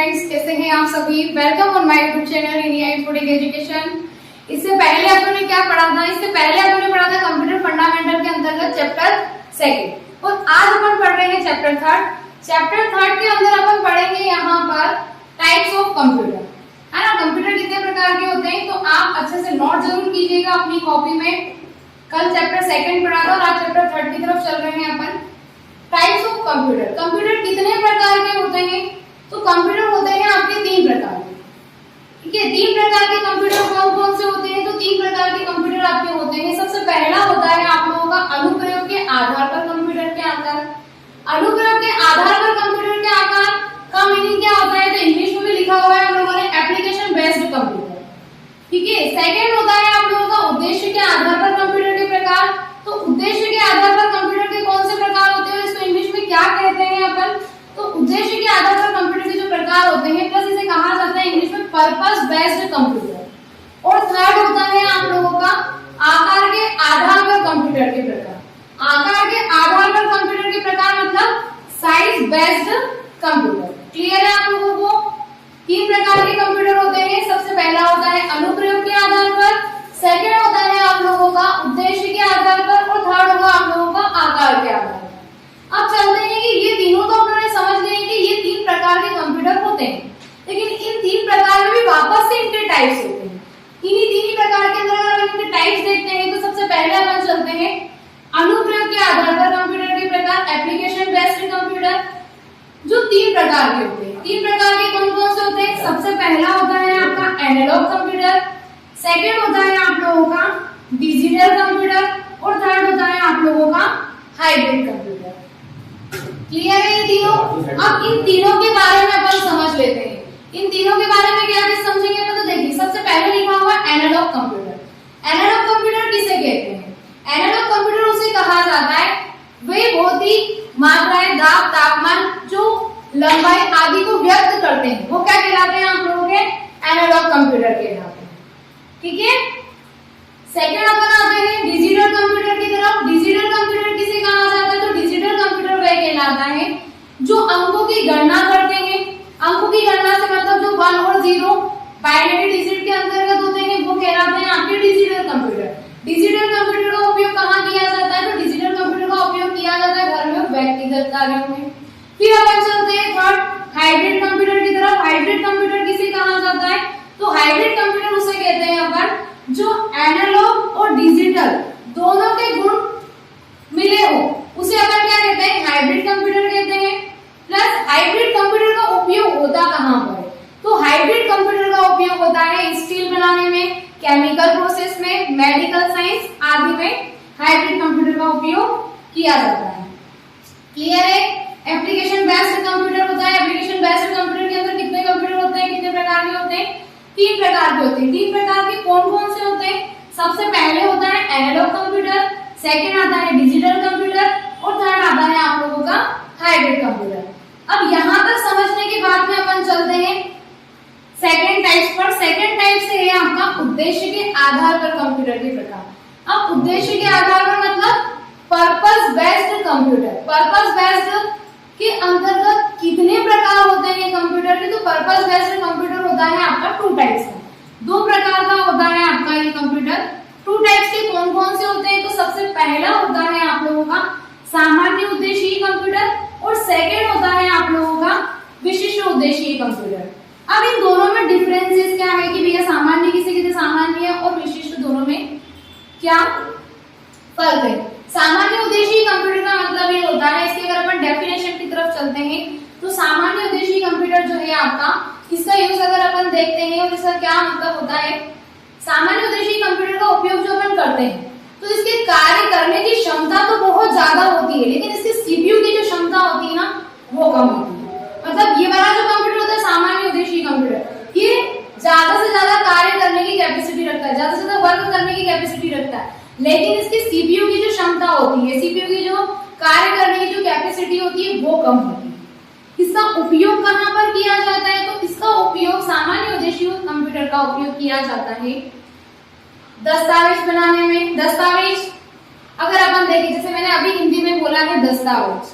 Friends, कैसे हैं आप सभी। Welcome on my YouTube channel India infotech education. इससे पहले अपन ने क्या पढ़ा था? इससे पहले अपन ने पढ़ा था कंप्यूटर फंडामेंटल के अंतर्गत चैप्टर सेकंड, और आज अपन पढ़ रहे हैं चैप्टर थर्ड। चैप्टर थर्ड के अंदर अपन पढ़ेंगे यहाँ पर टाइप्स ऑफ कंप्यूटर, है ना। कंप्यूटर कितने प्रकार के होते हैं, तो आप अच्छे से नोट जरूर कीजिएगा अपनी कॉपी में। कल चैप्टर सेकंड पढ़ा था और आज चैप्टर थर्ड की तरफ चल रहे हैं अपन। टाइप्स ऑफ कंप्यूटर, कंप्यूटर कितने प्रकार के होते हैं? तो कंप्यूटर होते हैं आपके तीन प्रकार के, ठीक है। तीन प्रकार के कंप्यूटर कौन कौन से होते हैं? तो तीन प्रकार के कंप्यूटर आपके होते हैं। सबसे पहला होता है आप लोगों का अनुप्रयोग के आधार पर कंप्यूटर के आकार। अनुप्रयोग के आधार पर कंप्यूटर के आकार का मीनिंग क्या होता है? तो इंग्लिश में भी लिखा हुआ है हम लोगों ने, एप्लीकेशन बेस्ड कंप्यूटर, ठीक है। सेकंड होता है आप लोगों का उद्देश्य के आधार पर कंप्यूटर के प्रकार। तो उद्देश्य के आधार पर कंप्यूटर के कौन से प्रकार होते हैं, इसको इंग्लिश में क्या कहते हैं अपन? तो उद्देश्य के आधार पर कंप्यूटर के जो प्रकार होते हैं, प्लस इसे कहा जाता है इंग्लिश में पर्पस बेस्ड कंप्यूटर। और थर्ड होता है आप लोगों का आकार के आधार पर कंप्यूटर के प्रकार। आकार के आधार पर कंप्यूटर के प्रकार मतलब साइज बेस्ड कंप्यूटर। क्लियर है आप लोगों को? तीन प्रकार के कंप्यूटर होते हैं। सबसे पहला होता है अनुप्रयोग के आधार पर, सेकंड होता है आप लोगों का उद्देश्य के आधार पर, और थर्ड होगा आप लोगों का आकार के आधार पर। अब चलते हैं कि ये तीनों तो अपने समझ गए कि ये तीन प्रकार के कंप्यूटर होते हैं, लेकिन इन तीन प्रकार में भी वापस से इनके टाइप्स होते हैं। इन्हीं तीन प्रकार के अंदर अगर इनके टाइप्स देखते हैं तो सबसे पहले अपन चलते हैं अनुप्रयोग के आधार पर कंप्यूटर के प्रकार, एप्लीकेशन बेस्ड कंप्यूटर, जो तीन प्रकार के होते हैं। तीन प्रकार के कौन कौन से होते हैं? सबसे पहला होता है आपका एनालॉग कंप्यूटर, सेकेंड होता है आप लोगों का डिजिटल कंप्यूटर, और थर्ड होता है आप लोगों का हाइब्रिड कंप्यूटर। क्लियर है ये तीनों? अब इन तीनों के बारे में अपन समझ लेते हैं। इन तीनों के बारे में क्या समझेंगे अपन? तो देखिए, सबसे पहले लिखा हुआ एनालॉग कंप्यूटर। एनालॉग कंप्यूटर किसे कहते हैं? एनालॉग कंप्यूटर उसे कहा जाता है वे भौतिक मात्राएं, दाब, तापमान, जो लंबाई आदि को व्यक्त करते हैं, वो क्या कहलाते हैं आप लोगों के? एनालॉग कंप्यूटर कहलाते हैं, ठीक है। सेकंड अपन आते हैं डिजिटल कंप्यूटर की तरफ। डिजिटल कंप्यूटर किसे कहा जाता है? तो डिजिटल कंप्यूटर वह कहलाता है जो अंकों की गणना करते हैं। अंकों की गणना से मतलब जो 1 और 0 बाइनरी डिजिट के अंतर्गत होते हैं, वो कहलाते हैं आपके डिजिटल कंप्यूटर। डिजिटल कंप्यूटर का उपयोग कहाँ किया जाता है? तो डिजिटल कंप्यूटर का उपयोग किया जाता है घर में व्यक्तिगत कार्यों में। फिर अपन चलते हैं थर्ड हाइब्रिड कंप्यूटर की तरफ। हाइब्रिड कंप्यूटर किसे कहा जाता है? तो हाइब्रिड कंप्यूटर उसे कहते हैं अपन जो एनालॉग और डिजिटल दोनों के गुण मिले हो, उसे अपन क्या कहते हैं? हाइब्रिड कंप्यूटर कहते हैं। प्लस हाइब्रिड कंप्यूटर का उपयोग होता कहाँ पर है? तो हाइब्रिड कंप्यूटर का उपयोग होता है स्टील बनाने में, केमिकल प्रोसेस में, मेडिकल साइंस आदि में हाइब्रिड कंप्यूटर का उपयोग किया जाता है। क्लियर है? एप्लीकेशन बेस्ड कंप्यूटर होता है। एप्लीकेशन बेस्ड कंप्यूटर के अंदर कितने कंप्यूटर होते हैं, कितने प्रकार के होते हैं? तीन प्रकार के होते हैं। तीन प्रकार के कौन कौन से होते हैं? सबसे पहले होता है एनालॉग कंप्यूटर, सेकंड आता है डिजिटल कंप्यूटर, और थर्ड आता है आप लोगों का हाइब्रिड कंप्यूटर। अब यहाँ तक समझने के बाद में अपन चलते हैं सेकंड टाइप्स पर। सेकंड टाइप से है आपका उद्देश्य के आधार पर कंप्यूटर के प्रकार। अब उद्देश्य के आधार पर मतलब purpose based computer. Purpose based के अंतर्गत कितने प्रकार होते हैं कंप्यूटर के? तो पर्पस बेस्ड कंप्यूटर होता है आपका 2 टाइप्स का, 2 प्रकार का होता है आपका ये कंप्यूटर। 2 टाइप्स के कौन कौन से होते हैं? तो सबसे पहला होता है आप लोगों का सामान्य उद्देश्यीय कंप्यूटर, और सेकंड होता है आप लोगों का विशिष्ट उद्देश्यीय कंप्यूटर। अब इन दोनों में डिफरेंसेस क्या है कि भैया सामान्य किसे कहते? सामान्य है, और विशिष्ट दोनों में क्या फर्क है? सामान्य उद्देश्यीय कंप्यूटर का मतलब ये होता है, इसके अगर अपन डेफिनेशन की तरफ चलते हैं तो सामान्य उद्देश्यीय कंप्यूटर जो है आपका, इसका यूज अगर अपन देखते हैं और इसका क्या मतलब होता है, सामान्य उद्देश्यीय कंप्यूटर का उपयोग जो अपन करते हैं तो इसके कार्य करने की क्षमता तो बहुत ज्यादा होती है, लेकिन इसके सीपीयू की जो क्षमता होती है ना, वो कम होती है। मतलब ये वाला जो कंप्यूटर होता है सामान्य उद्देश्यीय कंप्यूटर, ये ज्यादा से ज्यादा कार्य करने की कैपेसिटी रखता है, ज्यादा से ज्यादा वर्क करने की कैपेसिटी रखता है, लेकिन इसकी सीपीयू की जो क्षमता होती है, सीपीयू की जो कार्य करने की जो कैपेसिटी होती है, वो कम होती है। इसका उपयोग कहाँ पर किया जाता है? तो इसका उपयोग सामान्य उद्देश्यीय कंप्यूटर का उपयोग किया जाता है दस्तावेज बनाने में। दस्तावेज अगर अपन देखें, जैसे मैंने अभी हिंदी में बोला है दस्तावेज,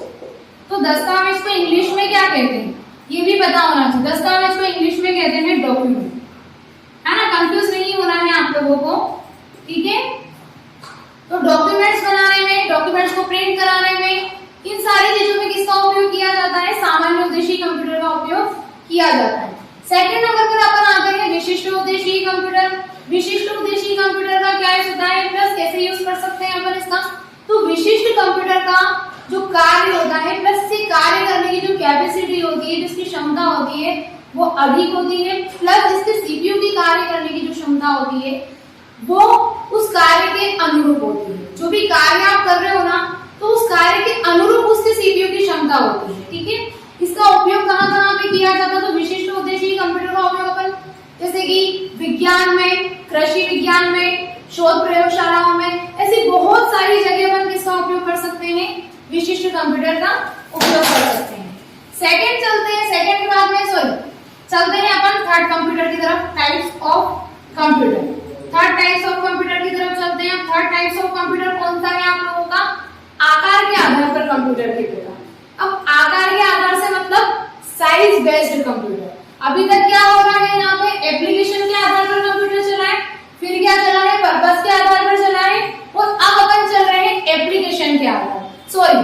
तो दस्तावेज को इंग्लिश में क्या कहते हैं? ये भी पता होना चाहिए। दस्तावेज को इंग्लिश में कहते हैं डॉक्यूमेंट, है ना, कंफ्यूज नहीं होना है आप लोगों को, ठीक है। तो डॉक्यूमेंट्स बनाने में, डॉक्यूमेंट्स को प्रिंट कराने में, इन सारी चीजों में किसका उपयोग किया जाता है? सामान्य उद्देशीय कंप्यूटर का उपयोग किया जाता है। सेकंड नंबर पर अपन आते हैं विशिष्ट उद्देशीय कंप्यूटर। विशिष्ट उद्देशीय कंप्यूटर का क्या होता है, प्लस कैसे यूज कर सकते हैं अपन इसका? तो विशिष्ट कंप्यूटर का जो कार्य होता है, प्लस से कार्य करने की जो कैपेसिटी होती है, जिसकी क्षमता होती है वो अधिक होती है, प्लस इसके सीपीयू की कार्य करने की जो क्षमता होती है वो उस कार्य के अनुरूप होती है। जो भी कार्य आप कर रहे हो ना, तो उस कार्य के अनुरूप उसके सीपीयू की क्षमता होती है, ठीक है। इसका उपयोग कहाँ पे किया जाता है? तो विशिष्ट उद्देशीय कंप्यूटर का उपयोग अपन जैसे कि विज्ञान में, कृषि विज्ञान में, शोध प्रयोगशालाओं में, ऐसी बहुत सारी जगह अपन किसका उपयोग कर सकते हैं? विशिष्ट कंप्यूटर का उपयोग कर सकते हैं। सेकंड चलते हैं, सेकंड के बाद में चलते हैं अपन थर्ड कंप्यूटर की तरफ, types of computer. Third types of computer की तरफ चलते हैं। थर्ड टाइप्स ऑफ कंप्यूटर कौन सा है आप लोगों का? आकार के आधार पर कंप्यूटर की तरह। अब आकार के आधार से मतलब साइज बेस्ड कंप्यूटर। अभी तक क्या हो रहा है यहाँ पे? एप्लीकेशन के आधार पर कंप्यूटर चला है, फिर क्या चला है? पर्पस के आधार पर चला है, और अब अपन चल रहे हैं एप्लीकेशन के आधार, सॉरी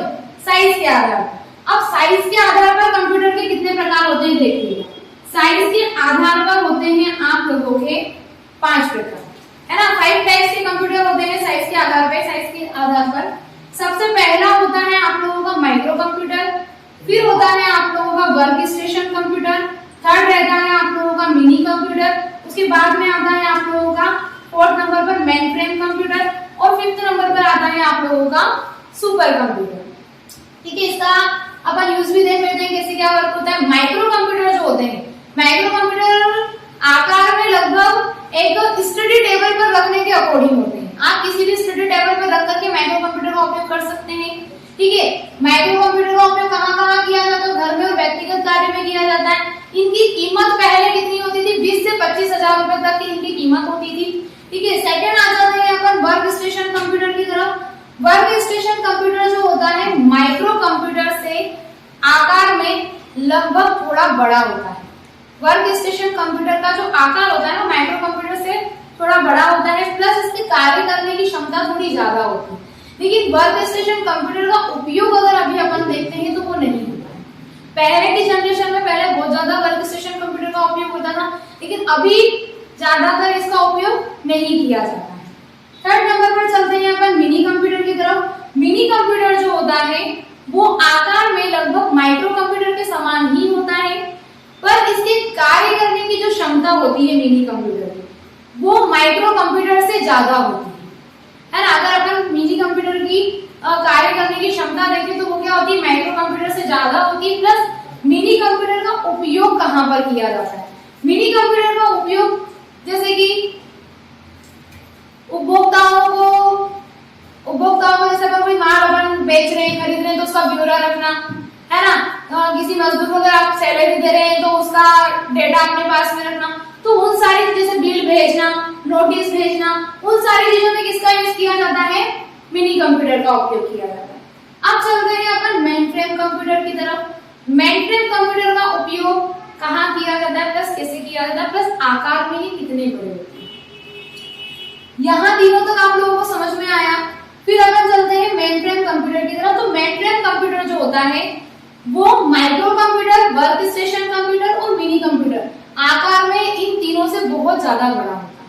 साइज के आधार पर। अब साइज के आधार पर कंप्यूटर के कितने प्रकार होते हैं देखिए। साइज के आधार पर होते हैं आप लोगों के 5 प्रकार, है ना। 5 टाइप्स के कंप्यूटर होते हैं साइज के आधार पर। साइज के आधार पर सबसे पहला होता है आप लोगों का माइक्रो कंप्यूटर, फिर होता है आप लोगों का वर्क स्टेशन कंप्यूटर, थर्ड रहता है आप लोगों का मिनी कंप्यूटर, उसके बाद में आता है आप लोगों का फोर्थ नंबर पर मेन फ्रेम कंप्यूटर, और फिफ्थ नंबर पर आता है आप लोगों का सुपर कंप्यूटर, ठीक है। इसका अपन यूज भी देख लेते हैं कैसे क्या वर्क होता है। माइक्रो कंप्यूटर जो होते हैं, माइक्रो कंप्यूटर आकार में लगभग एक स्टडी टेबल पर रखने के अकॉर्डिंग होते हैं। आप किसी भी स्टडी टेबल पर रख करके माइक्रो कंप्यूटर का उपयोग कर सकते हैं, ठीक है। माइक्रो कंप्यूटर का उपयोग कहाँ किया जाता है? घर में और व्यक्तिगत कार्य में किया जाता है। इनकी कीमत पहले कितनी होती थी? 20 से 25,000 रुपए तक की इनकी कीमत होती थी, ठीक है। सेकंड आ जाते हैं अपन वर्क स्टेशन कंप्यूटर की तरफ। वर्क स्टेशन कंप्यूटर जो होता है माइक्रो कंप्यूटर से आकार में लगभग थोड़ा बड़ा होता है। वर्क स्टेशन कंप्यूटर का जो आकार होता है ना माइक्रो कंप्यूटर से थोड़ा बड़ा होता है, प्लस इसके कार्य करने की क्षमता थोड़ी ज्यादा होती है। लेकिन वर्क स्टेशन कंप्यूटर का उपयोग अगर अभी अपन देखते हैं तो वो नहीं होता है। पहले की जनरेशन में पहले बहुत ज्यादा वर्क स्टेशन कंप्यूटर का उपयोग होता था, लेकिन अभी ज्यादातर इसका उपयोग नहीं किया जाता है। थर्ड नंबर पर चलते हैं अपन मिनी कंप्यूटर की तरफ। मिनी कंप्यूटर जो होता है वो आकार में लगभग माइक्रो कंप्यूटर के समान ही होता है, पर इसके कार्य करने की जो क्षमता होती है मिनी कंप्यूटर की वो माइक्रो कंप्यूटर से ज्यादा होती है ना। अगर अपन मिनी कंप्यूटर की कार्य करने की क्षमता देखें तो वो क्या होती है? माइक्रो कंप्यूटर से ज्यादा होती है। प्लस मिनी कंप्यूटर का उपयोग कहाँ पर किया जाता है? मिनी कंप्यूटर का उपयोग जैसे कि उपभोक्ताओं को जैसे कोई माल अपन बेच रहे हैं, खरीद रहे हैं तो उसका ब्यौरा रखना, है ना। किसी मजदूर को अगर आप सैलरी दे रहे हैं तो उसका डेटा अपने पास में रखना, तो उन सारी जैसे बिल भेजना, नोटिस भेजना, उन सारी चीजों में किसका यूज किया जाता है? मिनी कंप्यूटर का उपयोग किया जाता है। अब चलते हैं अपन मेन फ्रेम कंप्यूटर की तरफ। मेन फ्रेम कंप्यूटर का उपयोग कहाँ किया जाता है, प्लस कैसे किया जाता है, प्लस आकार में ही कितने बड़े होते हैं। यहाँ तीनों तक आप लोगों को समझ में आया। फिर अपन चलते हैं मेन फ्रेम कंप्यूटर की तरफ। तो मेन फ्रेम कंप्यूटर जो होता है वो micro computer, work station computer और मिनी कंप्यूटर आकार में इन तीनों से बहुत ज्यादा बड़ा होता है,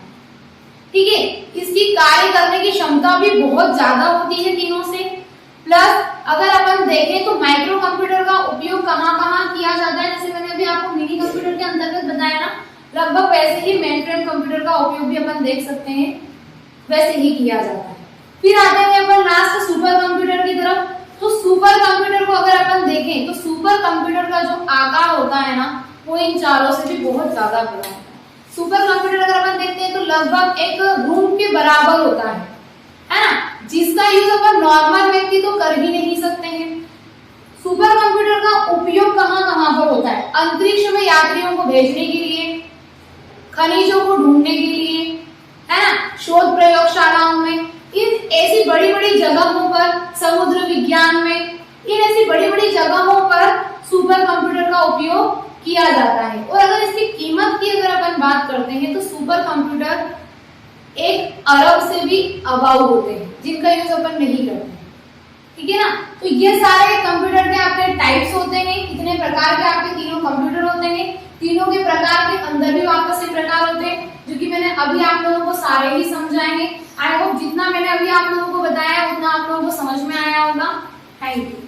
ठीक है। इसकी कार्य करने की क्षमता भी बहुत ज्यादा होती है तीनों से। प्लस अगर अपन देखें तो माइक्रो कंप्यूटर का उपयोग कहाँ किया जाता है, जैसे मैंने अभी आपको मिनी कंप्यूटर के अंतर्गत बताया ना, लगभग वैसे ही मेन फ्रेम कंप्यूटर का उपयोग भी अपन देख सकते हैं, वैसे ही किया जाता है। फिर आते हैं अपन लास्ट सुपर कंप्यूटर की तरफ। तो सुपर कंप्यूटर को अगर अपन देखें तो सुपर कंप्यूटर का जो आकार होता है ना वो इन चारों से भी बहुत ज्यादा बड़ा होता है। सुपर कंप्यूटर अगर अपन देखते हैं तो लगभग एक रूम के बराबर होता है ना, जिसका यूज अपन नॉर्मल व्यक्ति तो कर ही नहीं सकते हैं। सुपर कंप्यूटर का उपयोग कहाँ पर होता है? अंतरिक्ष में यात्रियों को भेजने के लिए, खनिजों को ढूंढने के लिए, है ना, शोध प्रयोगशालाओं में, इन ऐसी बड़ी बड़ी जगहों पर, समुद्र विज्ञान में, इन ऐसी बड़ी बड़ी जगहों पर सुपर कंप्यूटर का उपयोग किया जाता है। और अगर इसकी कीमत की अगर अपन बात करते हैं तो सुपर कंप्यूटर 1 अरब से भी अबाउ होते हैं जिनका यूज अपन नहीं करते, ठीक है ना। तो ये सारे कंप्यूटर के आपके टाइप्स होते हैं, कितने प्रकार के आपके तीनों कंप्यूटर होते हैं, तीनों के प्रकार के अंदर भी वापस से प्रकार होते हैं, जो कि मैंने अभी आप लोगों को सारे ही समझाएंगे। आई होप जितना मैंने अभी आप लोगों को बताया उतना आप लोगों को समझ में आया होगा। Thank you.